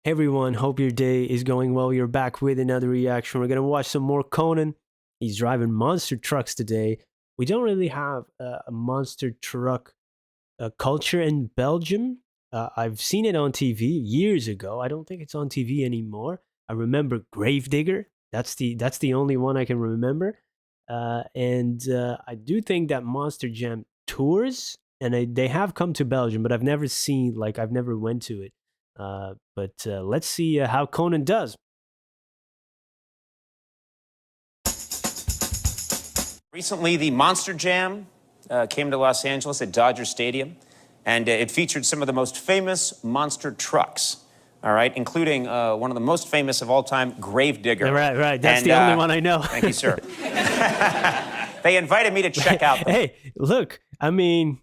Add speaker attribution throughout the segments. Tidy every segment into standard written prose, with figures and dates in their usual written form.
Speaker 1: Hey everyone, hope your day is going well. You're back with another reaction. We're gonna watch some more Conan. He's driving monster trucks today. We don't really have a monster truck culture in Belgium. I've seen it on TV years ago. I don't think it's on TV anymore. I remember Gravedigger. That's the only one I can remember. And I do think that Monster Jam tours, and they have come to Belgium, but I've never went to it. But let's see how Conan does.
Speaker 2: Recently, the Monster Jam came to Los Angeles at Dodger Stadium, and it featured some of the most famous monster trucks, all right, including one of the most famous of all time, Gravedigger.
Speaker 1: Right. That's the only one I know.
Speaker 2: Thank you, sir. They invited me to check out the...
Speaker 1: Hey, look, I mean,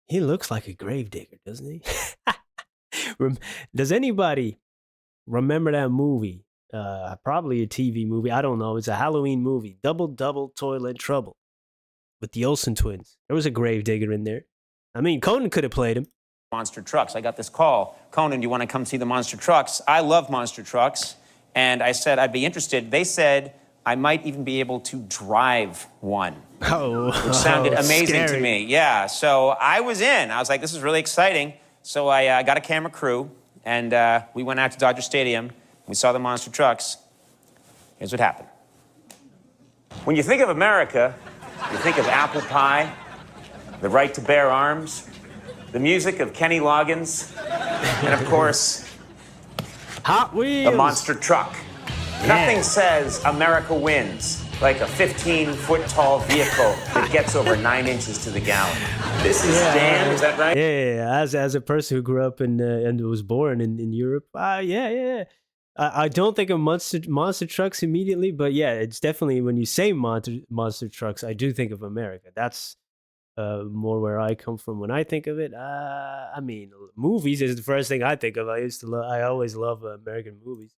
Speaker 1: he looks like a gravedigger, doesn't he? Does anybody remember that movie? Probably a TV movie. I don't know. It's a Halloween movie. Double Double Toilet Trouble with the Olsen twins. There was a gravedigger in there. I mean, Conan could have played him.
Speaker 2: Monster trucks. I got this call. Conan, do you want to come see the monster trucks? I love monster trucks. And I said I'd be interested. They said I might even be able to drive one.
Speaker 1: Oh,
Speaker 2: which sounded amazing
Speaker 1: scary
Speaker 2: to me. Yeah, so I was in. I was like, this is really exciting. So I got a camera crew, and we went out to Dodger Stadium. We saw the monster trucks. Here's what happened. When you think of America, you think of apple pie, the right to bear arms, the music of Kenny Loggins, and of course,
Speaker 1: Hot Wheels.
Speaker 2: the monster truck.
Speaker 1: Yeah.
Speaker 2: Nothing says America wins like a 15-foot tall vehicle that gets over 9 inches to the gallon. This is Dan, is that right?
Speaker 1: Yeah. As a person who grew up and was born in Europe, yeah. I don't think of monster trucks immediately, but yeah, it's definitely when you say monster trucks, I do think of America. That's more where I come from when I think of it. I mean, movies is the first thing I think of. I always love American movies.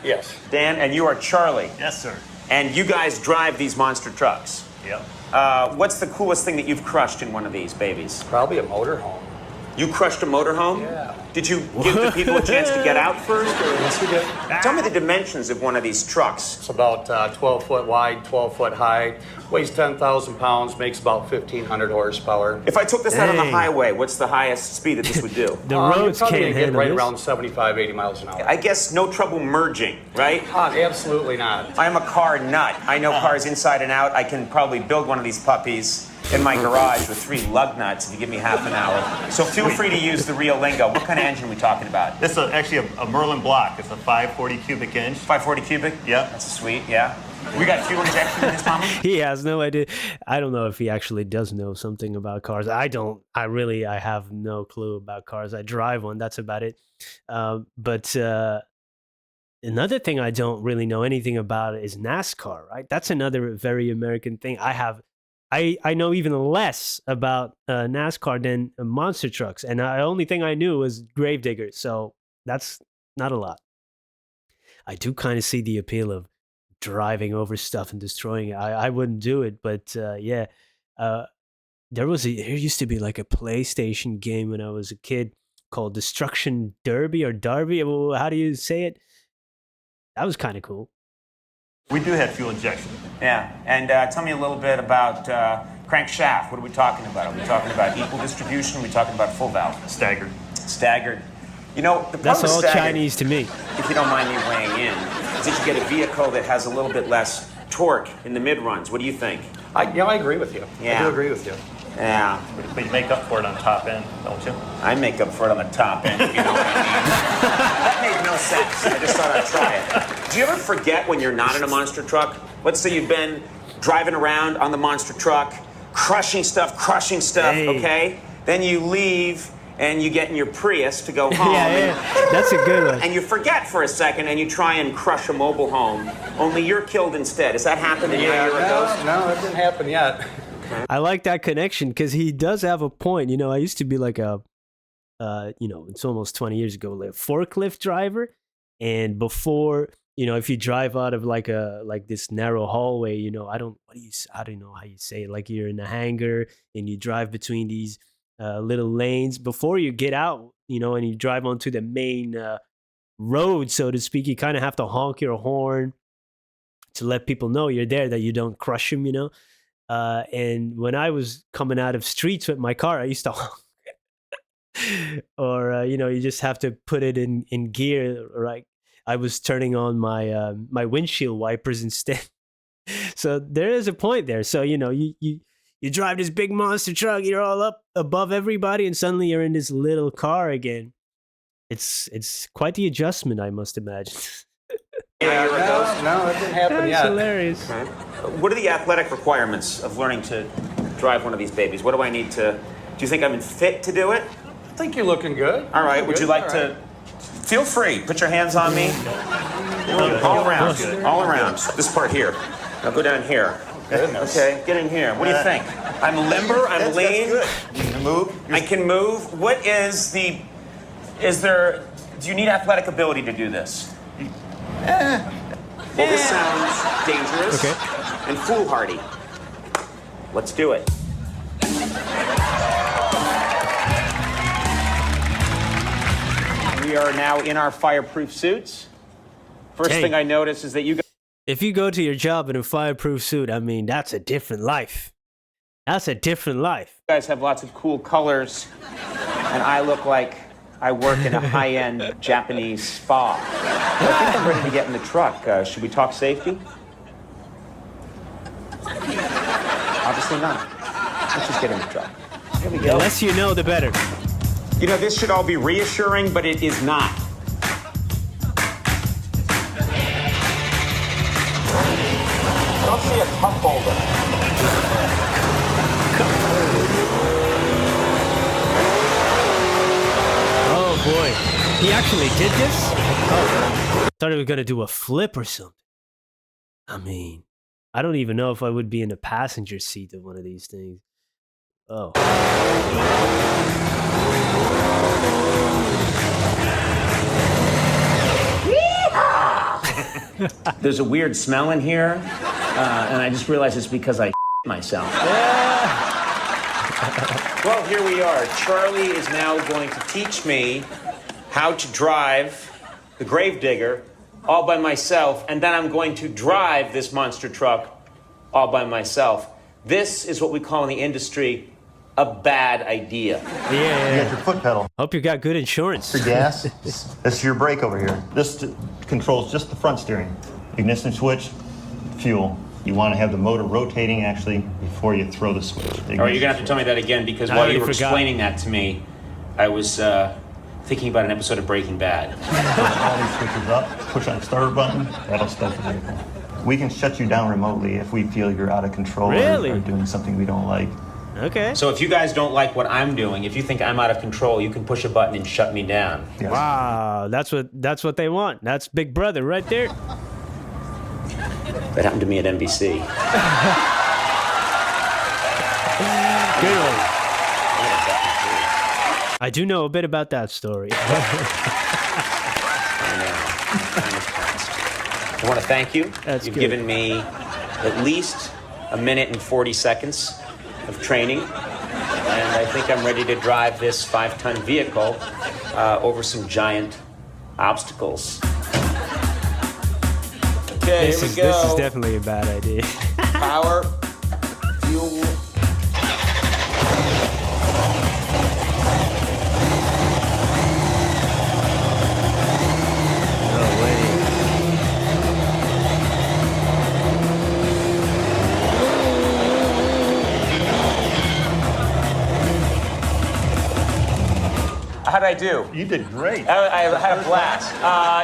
Speaker 2: Yes. Dan, and you are Charlie.
Speaker 3: Yes, sir.
Speaker 2: And you guys drive these monster trucks.
Speaker 3: Yep.
Speaker 2: What's the coolest thing that you've crushed in one of these babies?
Speaker 4: Probably a motorhome.
Speaker 2: You crushed a motorhome?
Speaker 4: Yeah.
Speaker 2: Did you give the people a chance to get out first? Or?
Speaker 4: Yes, we did.
Speaker 2: Tell me the dimensions of one of these trucks.
Speaker 4: It's about 12 foot wide, 12 foot high, weighs 10,000 pounds, makes about 1,500 horsepower.
Speaker 2: If I took this out on the
Speaker 1: Dang.
Speaker 2: highway, what's the highest speed that this would do?
Speaker 1: The
Speaker 4: You're
Speaker 1: roads
Speaker 4: probably
Speaker 1: can't
Speaker 4: gonna get
Speaker 1: handle
Speaker 4: right
Speaker 1: this.
Speaker 4: around 75, 80 miles an hour.
Speaker 2: I guess no trouble merging, right?
Speaker 4: Absolutely not.
Speaker 2: I am a car nut. I know cars inside and out. I can probably build one of these puppies in my garage with 3 lug nuts if you give me half an hour. So feel free to use the real lingo. What kind of engine are we talking about?
Speaker 3: This is actually a Merlin block. It's a 540 cubic inch.
Speaker 2: 540 cubic?
Speaker 3: Yep.
Speaker 2: That's sweet, yeah. We got fuel injection in this, mama?
Speaker 1: He has no idea. I don't know if he actually does know something about cars. I don't. I have no clue about cars. I drive one. That's about it. But another thing I don't really know anything about is NASCAR. Right? That's another very American thing. I know even less about NASCAR than monster trucks, and the only thing I knew was Gravedigger. So that's not a lot. I do kind of see the appeal of driving over stuff and destroying it. I wouldn't do it, but yeah. There used to be like a PlayStation game when I was a kid called Destruction Derby or Derby. How do you say it? That was kind of cool.
Speaker 3: We do have fuel injection.
Speaker 2: Yeah, and tell me a little bit about crankshaft. What are we talking about? Are we talking about equal distribution? Are we talking about full valve?
Speaker 3: Staggered.
Speaker 2: Staggered. You know, the
Speaker 1: That's
Speaker 2: problem with
Speaker 1: all
Speaker 2: staggered,
Speaker 1: Chinese to me.
Speaker 2: if you don't mind me weighing in, is that you get a vehicle that has a little bit less torque in the mid-runs. What do you think?
Speaker 4: I agree with you. I
Speaker 2: Yeah.
Speaker 4: do agree with you.
Speaker 2: Yeah,
Speaker 3: But you make up for it on top end, don't you?
Speaker 2: I make up for it on the top end, if you know what I mean. That made no sense. I just thought I'd try it. Do you ever forget when you're not in a monster truck? Let's say you've been driving around on the monster truck, crushing stuff,
Speaker 1: Hey.
Speaker 2: okay? Then you leave and you get in your Prius to go home.
Speaker 1: Yeah, that's a good one.
Speaker 2: And you forget for a second and you try and crush a mobile home, only you're killed instead. Has that happened in your year ago?
Speaker 4: No, it didn't happen yet.
Speaker 1: I like that connection because he does have a point. You know, I used to be like it's almost 20 years ago, like a forklift driver. And before, if you drive out of like this narrow hallway, I don't know how you say it. Like you're in a hangar and you drive between these little lanes. Before you get out, and you drive onto the main road, so to speak, you kind of have to honk your horn to let people know you're there, that you don't crush them. And when I was coming out of streets with my car, I used to honk. Or you just have to put it in gear. Right, I was turning on my windshield wipers instead. So there is a point there. So you drive this big monster truck, you're all up above everybody, and suddenly you're in this little car again. It's quite the adjustment, I must imagine.
Speaker 2: Yeah,
Speaker 4: No, that didn't happen
Speaker 1: That's
Speaker 4: yet.
Speaker 1: hilarious.
Speaker 2: Okay. What are the athletic requirements of learning to drive one of these babies? What do I need to? Do you think I'm fit to do it?
Speaker 4: I think you're looking good.
Speaker 2: All right. Would you like
Speaker 4: All right.
Speaker 2: to? Feel free. Put your hands on me. All around. All around. This part here. Now go down here.
Speaker 3: Goodness.
Speaker 2: Okay. Get in here. What do you think? I'm limber. I'm lean.
Speaker 3: That's good. You can move.
Speaker 2: I can move. What is the? Is there? Do you need athletic ability to do this? Well, this sounds dangerous and foolhardy. Let's do it. We are now in our fireproof suits. First
Speaker 1: Hey.
Speaker 2: thing I notice is that you
Speaker 1: If you go to your job in a fireproof suit, I mean, that's a different life. That's a different life.
Speaker 2: guys have lots of cool colors, and I look like I work in a high-end Japanese spa. I think I'm ready to get in the truck. Should we talk safety? Obviously not. Let's just get in the truck. Here we
Speaker 1: The
Speaker 2: go.
Speaker 1: less you know, the better.
Speaker 2: This should all be reassuring, but it is not. I don't see a cup holder.
Speaker 1: Oh boy, he actually did this? Oh, thought he was gonna do a flip or something. I mean, I don't even know if I would be in the passenger seat of one of these things. Oh.
Speaker 2: There's a weird smell in here, and I just realized it's because I myself. Well, here we are. Charlie is now going to teach me how to drive the Gravedigger all by myself, and then I'm going to drive this monster truck all by myself. This is what we call in the industry a bad idea.
Speaker 3: You
Speaker 1: Yeah.
Speaker 3: got your foot pedal
Speaker 1: Hope you got good insurance.
Speaker 3: for gas. This is your brake over here. This controls just the front steering. Ignition switch, fuel. You want to have the motor rotating actually before you throw the switch.
Speaker 2: All right, you're gonna have to tell me that again, because
Speaker 1: I
Speaker 2: while
Speaker 1: already
Speaker 2: you were
Speaker 1: forgot.
Speaker 2: explaining that to me, I was thinking about an episode of Breaking Bad.
Speaker 3: Push all these switches up, push on the starter button, that'll start the vehicle. We can shut you down remotely if we feel you're out of control
Speaker 1: Really?
Speaker 3: or doing something we don't like.
Speaker 1: Okay.
Speaker 2: So if you guys don't like what I'm doing, if you think I'm out of control, you can push a button and shut me down.
Speaker 3: Yes.
Speaker 1: Wow, that's what they want. That's Big Brother right there.
Speaker 2: That happened to me at NBC.
Speaker 1: Good one. I do know a bit about that story.
Speaker 2: I want to thank you.
Speaker 1: That's
Speaker 2: You've
Speaker 1: good.
Speaker 2: given me at least a minute and 40 seconds of training, and I think I'm ready to drive this 5-ton vehicle over some giant obstacles. Okay,
Speaker 1: This
Speaker 2: here
Speaker 1: is
Speaker 2: we go.
Speaker 1: this is definitely a bad idea.
Speaker 2: Power, fuel.
Speaker 1: No way.
Speaker 2: How'd I do?
Speaker 3: You did great.
Speaker 2: I had a blast.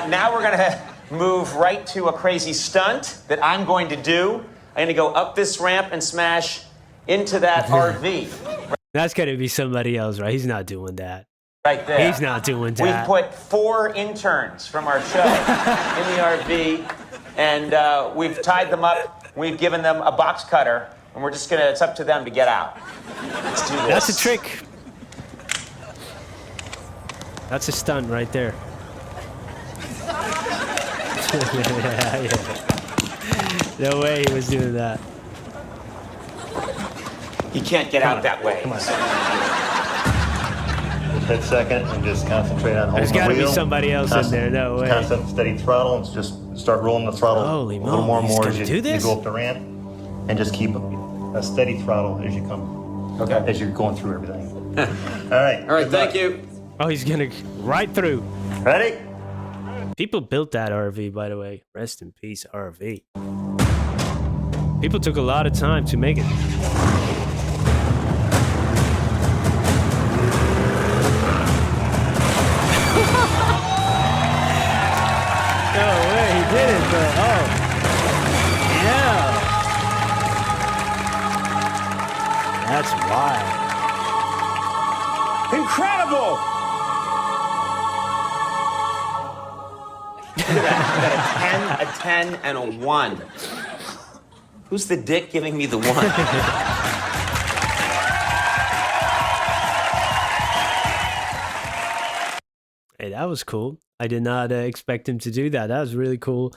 Speaker 2: Now we're gonna move right to a crazy stunt that I'm going to do. I'm gonna go up this ramp and smash into that RV
Speaker 1: That's gonna be somebody else, right? He's not doing that.
Speaker 2: right there.
Speaker 1: He's not doing
Speaker 2: We've
Speaker 1: that.
Speaker 2: put 4 interns from our show in the RV, and we've tied them up. We've given them a box cutter, and we're just gonna, it's up to them to get out. Let's do this.
Speaker 1: That's a trick. That's a stunt right there. Yeah. No way he was doing that.
Speaker 2: You can't get out that way.
Speaker 3: Come on. hit second and just concentrate on
Speaker 1: There's
Speaker 3: holding the
Speaker 1: got to be
Speaker 3: wheel.
Speaker 1: somebody else in there. No way.
Speaker 3: Constant steady throttle and just start rolling the throttle
Speaker 1: Holy
Speaker 3: a little more and
Speaker 1: moly, he's
Speaker 3: more
Speaker 1: gonna
Speaker 3: as
Speaker 1: do
Speaker 3: you
Speaker 1: this?
Speaker 3: go up the ramp, and just keep a steady throttle as you come.
Speaker 2: Okay.
Speaker 3: As you're going through everything. All right.
Speaker 2: All right, thank you.
Speaker 1: Oh, he's gonna right through.
Speaker 3: Ready?
Speaker 1: People built that RV, by the way. Rest in peace, RV. People took a lot of time to make it. No way, he did it, bro. Oh, yeah. That's wild.
Speaker 2: Incredible! Look at that. A 10, a 10, and a 1. Who's the dick giving me the 1?
Speaker 1: Hey, that was cool. I did not expect him to do that. That was really cool.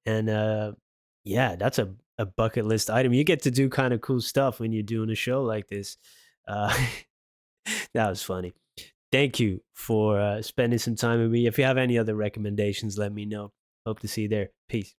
Speaker 1: And yeah, that's a bucket list item. You get to do kind of cool stuff when you're doing a show like this. Uh, that was funny. Thank you for spending some time with me. If you have any other recommendations, let me know. Hope to see you there. Peace.